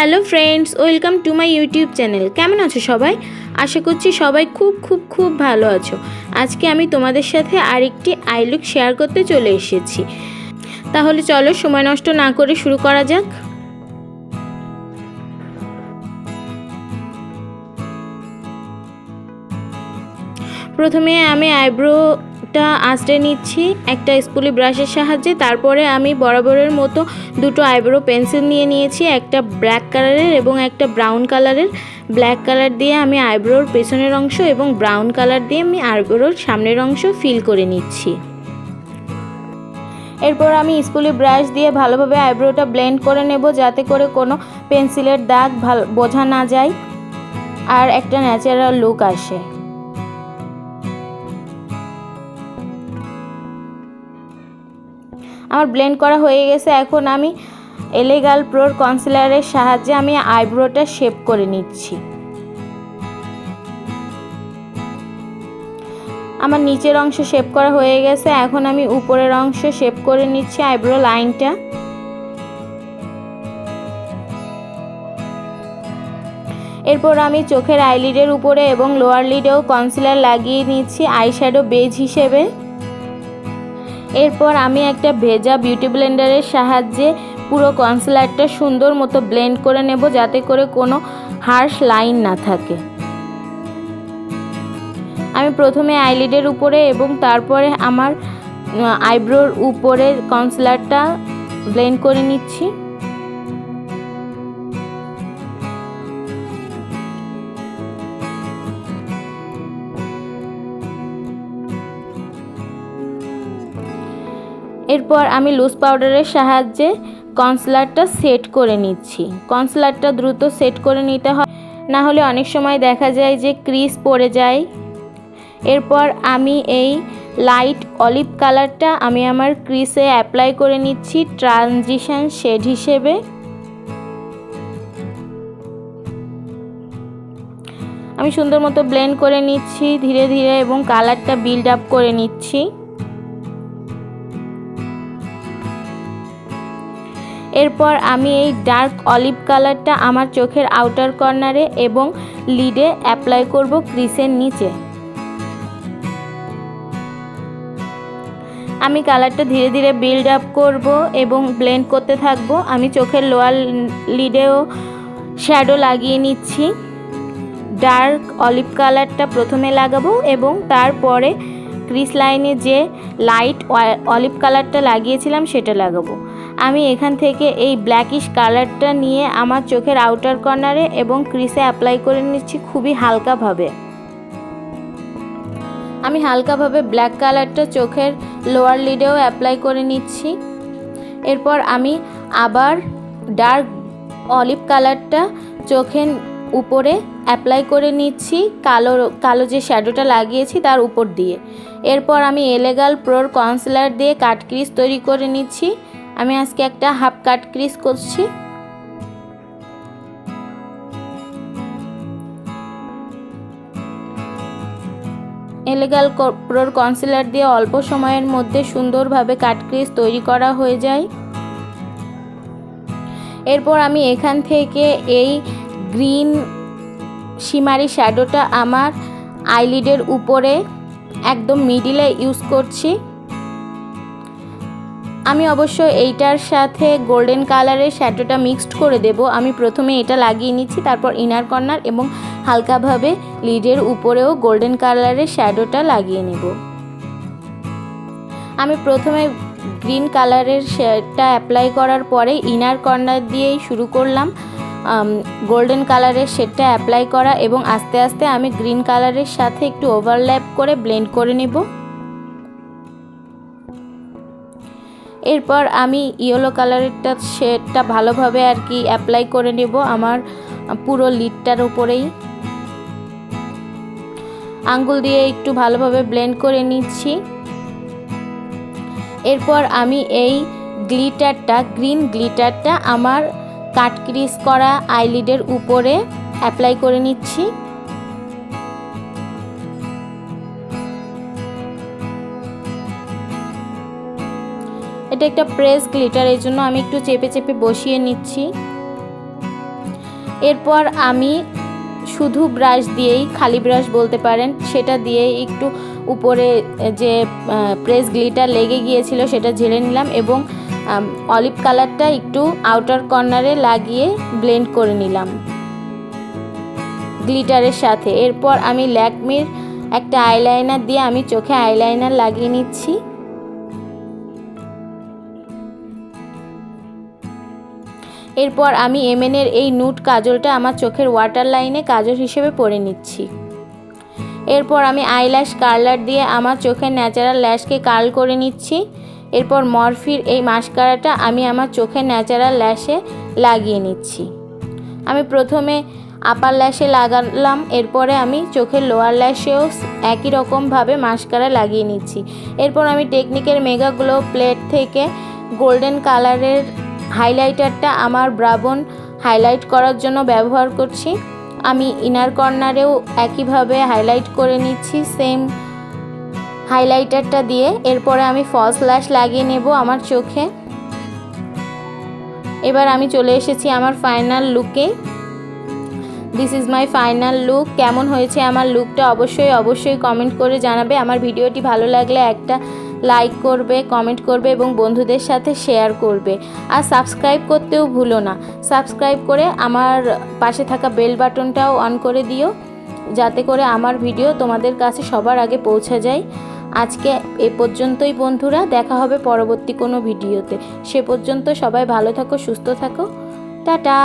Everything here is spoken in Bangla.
Hello friends, welcome to my YouTube channel. কেমন আছো সবাই? আশা করছি সবাই খুব ভালো আছো। আজকে আমি তোমাদের সাথে আরেকটি আই লুক শেয়ার করতে চলে এসেছি। তাহলে চলো সময় নষ্ট না করে শুরু করা যাক। প্রথমে আমি আইব্রোটা আঁচড়ে নিচ্ছি একটা স্পুলি ব্রাশের সাহায্যে। তারপরে আমি বরাবরের মতো দুটো আইব্রো পেন্সিল নিয়ে নিয়েছি, একটা ব্ল্যাক কালারের এবং একটা ব্রাউন কালারের। ব্ল্যাক কালার দিয়ে আমি আইব্রোর পেছনের অংশ এবং ব্রাউন কালার দিয়ে আমি আইব্রোর সামনের অংশ ফিল করে নিচ্ছি। এরপর আমি স্পুলি ব্রাশ দিয়ে ভালোভাবে আইব্রোটা ব্লেন্ড করে নেব, যাতে করে কোনো পেন্সিলের দাগ বোঝা না যায় আর একটা ন্যাচারাল লুক আসে। আমার ব্লেন্ড করা হয়ে গেছে। এখন আমি এলেগাল প্রোর কনসিলারের সাহায্যে আমি আইব্রোটা শেপ করে নিচ্ছি। আমার নিচের অংশ শেপ করা হয়ে গেছে। এখন আমি উপরের অংশ শেপ করে নিচ্ছি, আইব্রো লাইনটা। এরপর আমি চোখের আইলিডের উপরে এবং লোয়ার লিডেও কনসিলার লাগিয়ে নিচ্ছি আইশ্যাডো বেজ হিসেবে। এরপর আমি একটা ভেজা বিউটি ব্লেন্ডারের সাহায্যে পুরো কনসিলারটা সুন্দর মতো ব্লেন্ড করে নেব, যাতে করে কোনো হার্শ লাইন না থাকে। আমি প্রথমে আইলিডের উপরে এবং তারপরে আমার আইব্রোর উপরে কনসিলারটা ব্লেন্ড করে নিচ্ছি। এরপর আমি লুজ পাউডারের সাহায্যে কনসিলারটা সেট করে নিচ্ছি। কনসিলারটা দ্রুত সেট করে নিতে হয়, না হলে অনেক সময় দেখা যায় যে ক্রিজ পড়ে যায়। এরপর আমি এই লাইট অলিভ কালারটা আমি আমার ক্রিজে অ্যাপ্লাই করে নিচ্ছি ট্রানজিশন শেড হিসেবে। আমি সুন্দর মতো ব্লেন্ড করে নিচ্ছি ধীরে ধীরে এবং কালারটা বিল্ড আপ করে নিচ্ছি। এরপর আমি এই ডার্ক অলিভ কালারটা আমার চোখের আউটার কর্নারে এবং লিডে অ্যাপ্লাই করব ক্রিজের নিচে। আমি কালারটা ধীরে ধীরে বিল্ড আপ করব এবং ব্লেন্ড করতে থাকব। আমি চোখের লোয়ার লিডেও শ্যাডো লাগিয়ে নিচ্ছি। ডার্ক অলিভ কালারটা প্রথমে লাগাবো এবং তারপরে ক্রিজ লাইনে যে লাইট অলিভ কালারটা লাগিয়েছিলাম সেটা লাগাবো। আমি এখান থেকে এই ব্ল্যাকিশ কালারটা নিয়ে আমার চোখের আউটার কর্নারে এবং ক্রিজে অ্যাপ্লাই করে নিচ্ছি খুবই হালকাভাবে। আমি হালকাভাবে ব্ল্যাক কালারটা চোখের লোয়ার লিডেও অ্যাপ্লাই করে নিচ্ছি। এরপর আমি আবার ডার্ক অলিভ কালারটা চোখের উপরে অ্যাপ্লাই করে নিচ্ছি কালো যে শ্যাডোটা লাগিয়েছি তার উপর দিয়ে। এরপর আমি এলেগাল প্রোর কনসিলার দিয়ে কাট ক্রিজ তৈরি করে নিচ্ছি। আমি আজকে একটা হাফ কাট ক্রিজ করছি। এলেগাল প্রোর কনসিলার দিয়ে অল্প সময়ের মধ্যে সুন্দরভাবে কাট ক্রিজ তৈরি করা হয়ে যায়। এরপর আমি এখান থেকে এই গ্রিন শিমারি শ্যাডোটা আমার আইলিডের উপরে একদম মিডিলে ইউজ করছি। আমি অবশ্য এইটার সাথে গোল্ডেন কালারের শ্যাডোটা মিক্সড করে দেব। আমি প্রথমে এটা লাগিয়ে নিচ্ছি, তারপর ইনার কর্নার এবং হালকাভাবে লিডের উপরেও গোল্ডেন কালারের শ্যাডোটা লাগিয়ে নেব। আমি প্রথমে গ্রিন কালারের শেডটা অ্যাপ্লাই করার পরে ইনার কর্নার দিয়েই শুরু করলাম গোল্ডেন কালারের শেডটা অ্যাপ্লাই করা এবং আস্তে আস্তে আমি গ্রিন কালারের সাথে একটু ওভারল্যাপ করে ব্লেন্ড করে নেব। এরপর আমি ইয়েলো কালারেরটা শেডটা ভালোভাবে আর কি অ্যাপ্লাই করে নেব আমার পুরো লিডটার উপরেই। আঙ্গুল দিয়ে একটু ভালোভাবে ব্লেন্ড করে নিচ্ছি। এরপর আমি এই গ্রিন গ্লিটারটা আমার কাট ক্রিজ করা আইলিডের উপরে অ্যাপ্লাই করে নিচ্ছি। এটা একটা প্রেস গ্লিটার, এই জন্য আমি একটু চেপে চেপে বসিয়ে নিচ্ছি। এরপর আমি শুধু ব্রাশ দিয়েই, খালি ব্রাশ বলতে পারেন, সেটা দিয়ে একটু উপরে যে প্রেস গ্লিটার লেগে গিয়েছিল সেটা ঝেড়ে নিলাম এবং অলিভ কালারটা একটু আউটার কর্নারে লাগিয়ে ব্লেন্ড করে নিলাম গ্লিটারের সাথে। এরপর আমি ল্যাকমির একটা আইলাইনার দিয়ে আমি চোখে আইলাইনার লাগিয়ে নিচ্ছি। এরপর আমি এমএনের এই নুড কাজলটা আমার চোখের ওয়াটার লাইনে কাজল হিসেবে পরে নিচ্ছি। এরপর আমি আইল্যাশ কার্লার দিয়ে আমার চোখের ন্যাচারাল ল্যাশকে কার্ল করে নিচ্ছি। এরপর মরফির এই মাস্কারাটা আমি আমার চোখের ন্যাচারাল ল্যাশে লাগিয়ে নিচ্ছি। আমি প্রথমে আপার ল্যাশে লাগালাম, এরপরে আমি চোখের লোয়ার ল্যাশেও একই রকমভাবে মাস্কারা লাগিয়ে নিচ্ছি। এরপর আমি টেকনিকের মেগা গ্লো প্লেট থেকে গোল্ডেন কালারের হাইলাইটারটা আমার ব্রাবন হাইলাইট করার জন্য ব্যবহার করছি। আমি ইনার কর্নারেও একইভাবে হাইলাইট করে নিচ্ছি সেম হাইলাইটারটা দিয়ে। এরপরে আমি ফলস ল্যাশ লাগিয়ে নেব আমার চোখে। এবার আমি চলে এসেছি আমার ফাইনাল লুকে। This is my final look. কেমন হয়েছে আমার লুকটা অবশ্যই কমেন্ট করে জানাবে। আমার ভিডিওটি ভালো লাগলে একটা লাইক করবে, কমেন্ট করবে এবং বন্ধুদের সাথে শেয়ার করবে। আর সাবস্ক্রাইব করতেও ভুলো না। সাবস্ক্রাইব করে আমার পাশে থাকা বেল বাটনটাও অন করে দিও, যাতে করে আমার ভিডিও তোমাদের কাছে সবার আগে পৌঁছে যায়। আজকে এ পর্যন্তই বন্ধুরা, দেখা হবে পরবর্তী কোনো ভিডিওতে। সে পর্যন্ত সবাই ভালো থাকো, সুস্থ থাকো, টাটা।